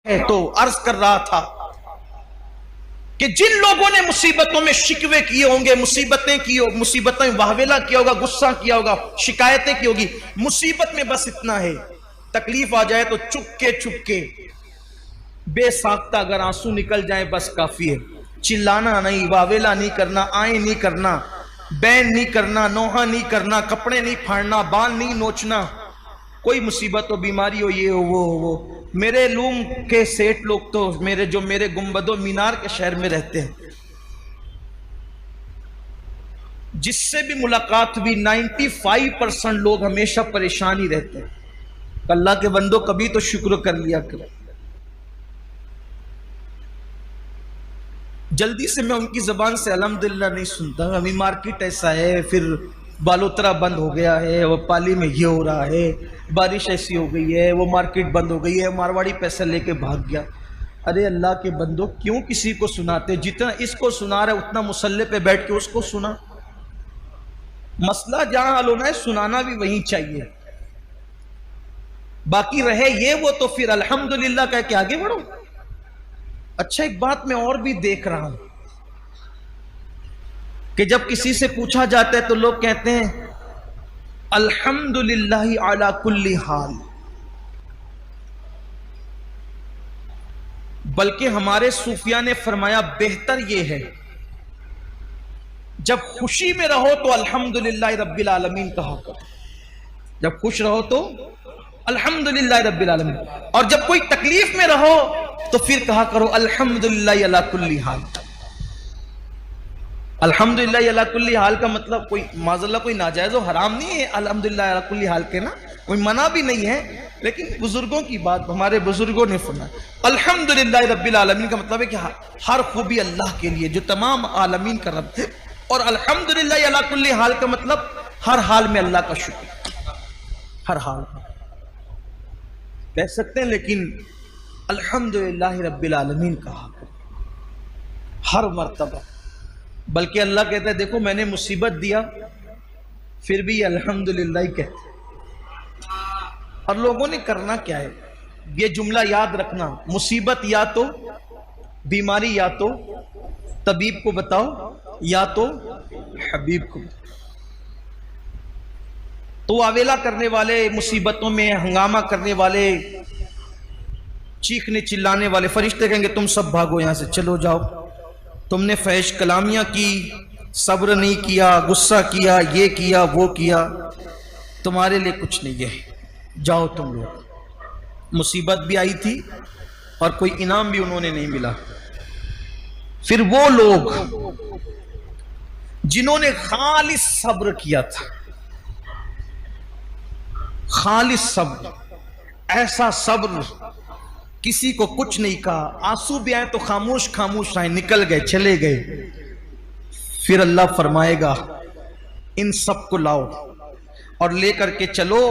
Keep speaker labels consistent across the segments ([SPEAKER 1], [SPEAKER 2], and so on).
[SPEAKER 1] है तो अर्ज कर रहा था कि जिन लोगों ने मुसीबतों में शिकवे किए होंगे, मुसीबतें वाहवेला किया होगा, गुस्सा किया होगा, शिकायतें की होगी, मुसीबत में बस इतना है, तकलीफ आ जाए तो चुपके चुपके बेसाख्ता अगर आंसू निकल जाए बस काफी है। चिल्लाना नहीं, वावेला नहीं करना, आए नहीं करना, बैन नहीं करना, नोहा नहीं करना, कपड़े नहीं फाड़ना, बाल नहीं नोचना, कोई मुसीबत हो, बीमारी हो, ये हो वो। मेरे लूम के सेठ लोग तो मेरे गुंबदो मीनार के शहर में रहते हैं, जिससे भी मुलाकात हुई 95% लोग हमेशा परेशान ही रहते हैं। अल्लाह के बंदो कभी तो शुक्र कर लिया करो। जल्दी से मैं उनकी जबान से अल्हम्दुलिल्लाह नहीं सुनता। अभी मार्केट ऐसा है, फिर बालोतरा बंद हो गया है, वो पाली में ये हो रहा है, बारिश ऐसी हो गई है, वो मार्केट बंद हो गई है, मारवाड़ी पैसा लेके भाग गया। अरे अल्लाह के बंदो क्यों किसी को सुनाते? जितना इसको सुना रहे उतना मुसल्ले पे बैठ के उसको सुना। मसला जहां हल होना है सुनाना भी वहीं चाहिए, बाकी रहे ये वो तो फिर अल्हम्दुलिल्लाह कह के आगे बढ़ो। अच्छा, एक बात मैं और भी देख रहा हूं कि जब किसी से पूछा जाता है तो लोग कहते हैं अल्हम्दुलिल्लाह अला कुल्ली हाल, बल्कि हमारे सूफिया ने फरमाया बेहतर यह है जब खुशी में रहो तो अल्हम्दुलिल्लाह रब्बिल आलमीन कहा करो, जब खुश रहो तो अल्हम्दुलिल्लाह रब्बिल आलमीन, और जब कोई तकलीफ में रहो तो फिर कहा करो अल्हम्दुलिल्लाह अला कुल्ली हाल। अल्हम्दुलिल्लाह अला कुल्ली हाल का मतलब कोई माज़ल्ला कोई नाजायज और हराम नहीं है अल्हम्दुलिल्लाह अला कुल्ली हाल के, ना कोई मना भी नहीं है, लेकिन बुजुर्गों की बात, हमारे बुजुर्गों ने फरमाया अल्हम्दुलिल्लाह रब्बिल आलमीन का मतलब है कि हर खूबी अल्लाह के लिए जो तमाम आलमीन का रब थे, और अल्हम्दुलिल्लाह अला कुल्ली हाल का मतलब हर हाल में अल्लाह का शुक्र, हर हाल कह सकते हैं, लेकिन अल्हम्दुलिल्लाह रब्बिल आलमीन कहा हर मर्तबा। बल्कि अल्लाह कहता है देखो मैंने मुसीबत दिया फिर भी अल्हम्दुलिल्लाह ही कहते। और लोगों ने करना क्या है, ये जुमला याद रखना, मुसीबत या तो बीमारी या तो तबीब को बताओ या तो हबीब को। तो आवेला करने वाले, मुसीबतों में हंगामा करने वाले, चीखने चिल्लाने वाले फरिश्ते कहेंगे तुम सब भागो यहां से, चलो जाओ, तुमने फहश कलामियां की, सब्र नहीं किया, गुस्सा किया, ये किया वो किया, तुम्हारे लिए कुछ नहीं है, जाओ तुम लोग। मुसीबत भी आई थी और कोई इनाम भी उन्होंने नहीं मिला। फिर वो लोग जिन्होंने खालिस सब्र किया था, खालिस सब्र, ऐसा सब्र किसी को कुछ नहीं कहा, आंसू भी आए तो खामोश खामोश आए, निकल गए, चले गए, फिर अल्लाह फरमाएगा इन सब को लाओ और लेकर के चलो।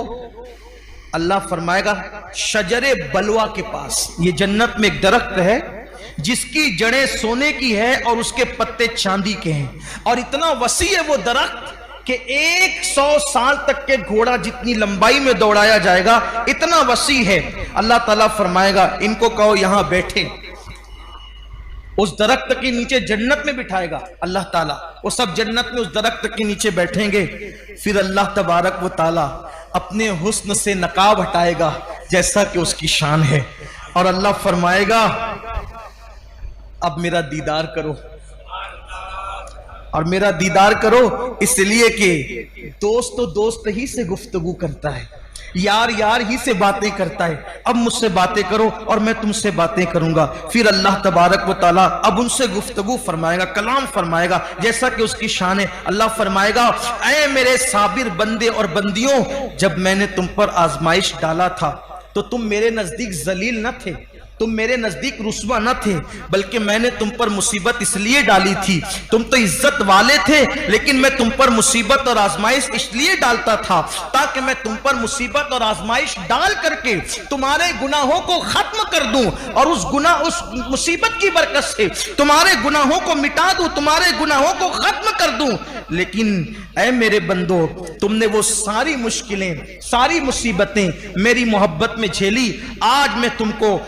[SPEAKER 1] अल्लाह फरमाएगा शजरे बलवा के पास, ये जन्नत में एक दरख्त है जिसकी जड़ें सोने की है और उसके पत्ते चांदी के हैं, और इतना वसी है वो दरख्त कि 100 साल तक के घोड़ा जितनी लंबाई में दौड़ाया जाएगा, इतना वसी है। अल्लाह ताला फरमाएगा इनको कहो यहां बैठे, उस दरख्त के नीचे जन्नत में बिठाएगा अल्लाह ताला, वो सब जन्नत में उस दरख्त के नीचे बैठेंगे। फिर अल्लाह तबारक व ताला अपने हुस्न से नकाब हटाएगा जैसा कि उसकी शान है, और अल्लाह फरमाएगा अब मेरा दीदार करो, और मेरा दीदार करो इसलिए कि दोस्त तो दोस्त ही से गुफ्तगू करता है, यार यार ही से बातें करता है, अब मुझसे बातें करो और मैं तुमसे बातें करूंगा। फिर अल्लाह तबारक व ताला अब उनसे गुफ्तगू फरमाएगा, कलाम फरमाएगा जैसा कि उसकी शान है। अल्लाह फरमाएगा ऐ मेरे साबिर बंदे और बंदियों, जब मैंने तुम पर आजमाइश डाला था तो तुम मेरे नजदीक जलील न थे, तुम मेरे नजदीक रुस्वा न थे, बल्कि मैंने तुम पर मुसीबत इसलिए डाली थी, तुम तो इज्जत वाले थे, लेकिन मैं तुम पर मुसीबत और आजमाइश इसलिए डालता था ताकि मैं तुम पर मुसीबत और आजमाइश डाल करके तुम्हारे गुनाहों को खत्म कर दूं, और उस मुसीबत की बरकत से तुम्हारे गुनाहों को मिटा दूं, तुम्हारे गुनाहों को खत्म कर दूं। लेकिन ऐ मेरे बंदो, तुमने वो सारी मुश्किलें, सारी मुसीबतें मेरी मोहब्बत में झेली, आज मैं तुमको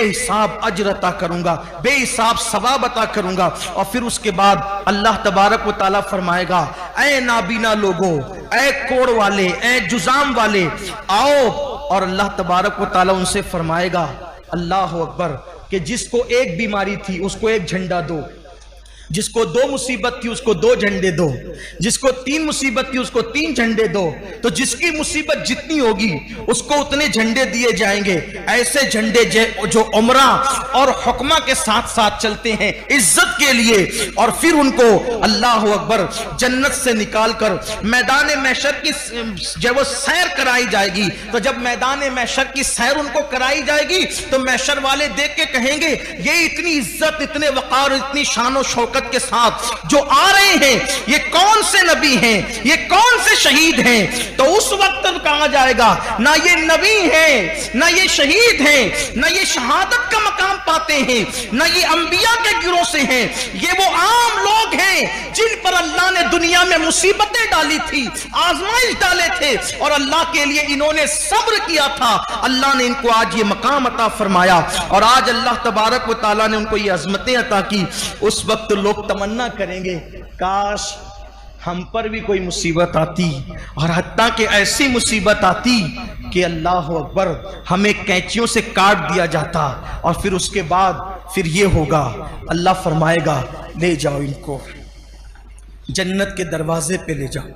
[SPEAKER 1] बेहिसाब अजर अता करूंगा, बेहिसाब सवाब अता करूंगा। और फिर उसके बाद अल्लाह तबारक व तआला फरमाएगा, ऐ नाबीना लोगो, ऐ कोड़ वाले, ऐ जुजाम वाले, आओ। और अल्लाह तबारक व तआला उनसे फरमाएगा, अल्लाह अकबर, कि जिसको एक बीमारी थी उसको एक झंडा दो, जिसको 2 मुसीबत थी उसको 2 झंडे दो, जिसको 3 मुसीबत थी उसको 3 झंडे दो। तो जिसकी मुसीबत जितनी होगी उसको उतने झंडे दिए जाएंगे। ऐसे झंडे जो उमरा और हुक्मा के साथ साथ चलते हैं इज्जत के लिए। और फिर उनको अल्लाह अकबर जन्नत से निकालकर मैदान महशर की जब वो सैर कराई जाएगी, तो जब मैदान महशर की सैर उनको कराई जाएगी तो महशर वाले देख के कहेंगे, ये इतनी इज्जत, इतने वकार, इतनी शान और शौकत के साथ जो आ रहे हैं, ये कौन से नबी हैं, ये कौन से शहीद हैं। तो उस वक्त कहा जाएगा, ना ये नबी हैं, ना ये शहीद हैं, ना ये शहादत का मकाम पाते हैं, ना ये अंबिया के गिरोह से हैं, ये वो आम लोग हैं जिन पर अल्लाह ने दुनिया में मुसीबतें डाली थी, आजमाइश डाले थे, और अल्लाह के लिए इन्होंने सब्र किया था। अल्लाह ने इनको आज ये मकाम अता फरमाया, और आज अल्लाह तबारक व तआला ने उनको ये अजमतें अता की। उस वक्त लोग तमन्ना करेंगे, काश हम पर भी कोई मुसीबत आती, और हत्ता कि ऐसी मुसीबत आती कि अल्लाह अकबर हमें कैंचियों से काट दिया जाता। और फिर उसके बाद फिर ये होगा, अल्लाह फरमाएगा, ले जाओ इनको जन्नत के दरवाजे पे ले जाओ।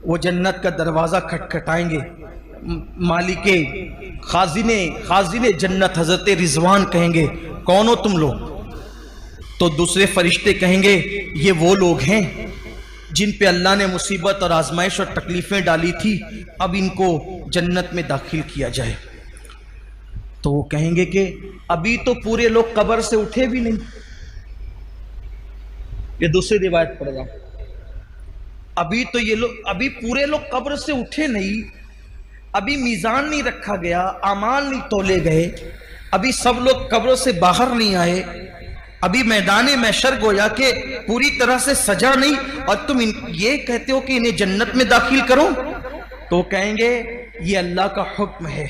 [SPEAKER 1] वो जन्नत का दरवाजा खटखटाएंगे, मालिके खाजिने जन्नत हजरत रिजवान कहेंगे, कौन हो तुम लोग? तो दूसरे फरिश्ते कहेंगे, ये वो लोग हैं जिन पे अल्लाह ने मुसीबत और आजमाइश और तकलीफें डाली थी, अब इनको जन्नत में दाखिल किया जाए। तो वो कहेंगे कि अभी तो पूरे लोग कब्र से उठे भी नहीं। ये दूसरी रिवायत पढ़ रहा हूं, अभी तो ये लोग, अभी पूरे लोग कब्र से उठे नहीं, अभी मीजान नहीं रखा गया, अमाल नहीं तोले गए, अभी सब लोग कब्रों से बाहर नहीं आए, अभी मैदान महशर गोया के पूरी तरह से सजा नहीं, और तुम ये कहते हो कि इन्हें जन्नत में दाखिल करो। तो कहेंगे, ये अल्लाह का हुक्म है।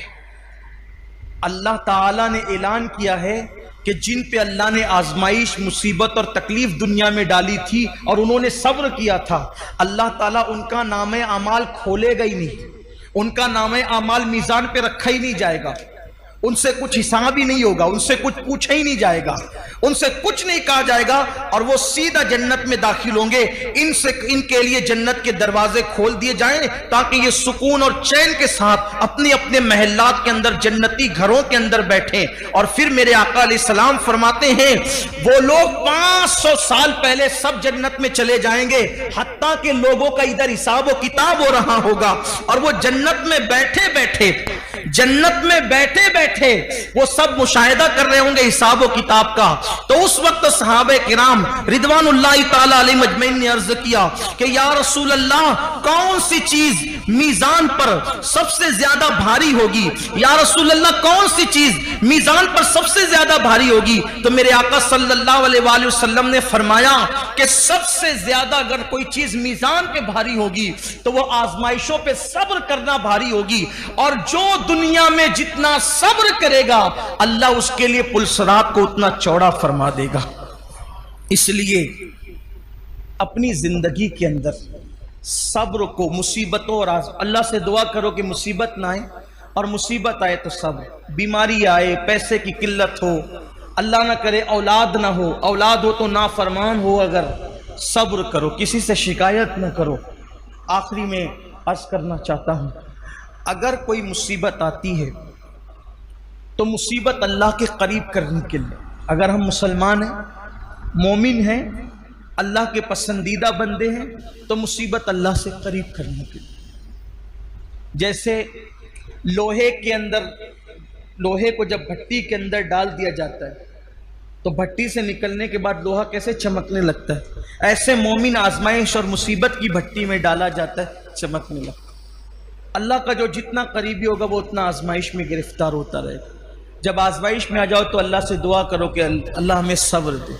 [SPEAKER 1] अल्लाह ताला ने ऐलान किया है कि जिन पे अल्लाह ने आजमाइश, मुसीबत और तकलीफ दुनिया में डाली थी और उन्होंने सब्र किया था, अल्लाह ताला उनका नामे अमाल खोलेगा ही नहीं, उनका नामे अमाल मीजान पे रखा ही नहीं जाएगा, उनसे कुछ हिसाब ही नहीं होगा, उनसे कुछ पूछा ही नहीं जाएगा, उनसे कुछ नहीं कहा जाएगा, और वो सीधा जन्नत में दाखिल होंगे। इनके लिए जन्नत के दरवाजे खोल दिए जाएं ताकि ये सुकून और चैन के साथ अपने अपने महल्लात के अंदर, जन्नती घरों के अंदर बैठें। और फिर मेरे आका अलैहिस्सलाम फरमाते हैं, वो लोग 500 साल पहले सब जन्नत में चले जाएंगे, हत्ता के लोगों का इधर हिसाब व किताब हो रहा होगा, और वो जन्नत में बैठे बैठे वो सब मुशाहिदा कर रहे होंगे हिसाब व किताब का। तो उस वक्त सहाबे किराम रिदवानुल्लाहि ताला अलैहिम अजमईन ने अर्ज किया कि या रसूल अल्लाह, कौन सी चीज मीजान पर सबसे ज्यादा भारी होगी? या रसूल अल्लाह, कौन सी चीज मीजान पर सबसे ज्यादा भारी होगी? तो मेरे आका सल्लल्लाहु अलैहि वसल्लम ने फरमाया कि सबसे ज्यादा अगर कोई चीज मीजान पे भारी होगी तो वो आजमाइशों पे सब्र करना भारी होगी, और जो दुनिया में जितना सब्र करेगा अल्लाह उसके लिए पुलसरात को उतना चौड़ा फरमा देगा। इसलिए अपनी जिंदगी के अंदर सब्र को, मुसीबतों और अल्लाह से दुआ करो कि मुसीबत ना आए, और मुसीबत आए तो सब्र, बीमारी आए, पैसे की किल्लत हो, अल्लाह ना करे औलाद ना हो, औलाद हो तो नाफरमान हो, अगर सब्र करो, किसी से शिकायत ना करो। आखिरी में अर्ज करना चाहता हूं, अगर कोई मुसीबत आती है तो मुसीबत अल्लाह के करीब करने के लिए, अगर हम मुसलमान हैं, मोमिन हैं, अल्लाह के पसंदीदा बंदे हैं, तो मुसीबत अल्लाह से करीब करने के लिए। जैसे लोहे के अंदर, लोहे को जब भट्टी के अंदर डाल दिया जाता है तो भट्टी से निकलने के बाद लोहा कैसे चमकने लगता है, ऐसे मोमिन आजमाइश और मुसीबत की भट्टी में डाला जाता है, चमकने लगता है। अल्लाह का जो जितना करीबी होगा वो उतना आजमाइश में गिरफ्तार होता रहेगा। जब आजमाइश में आ जाओ तो अल्लाह से दुआ करो कि अल्लाह हमें सब्र दे।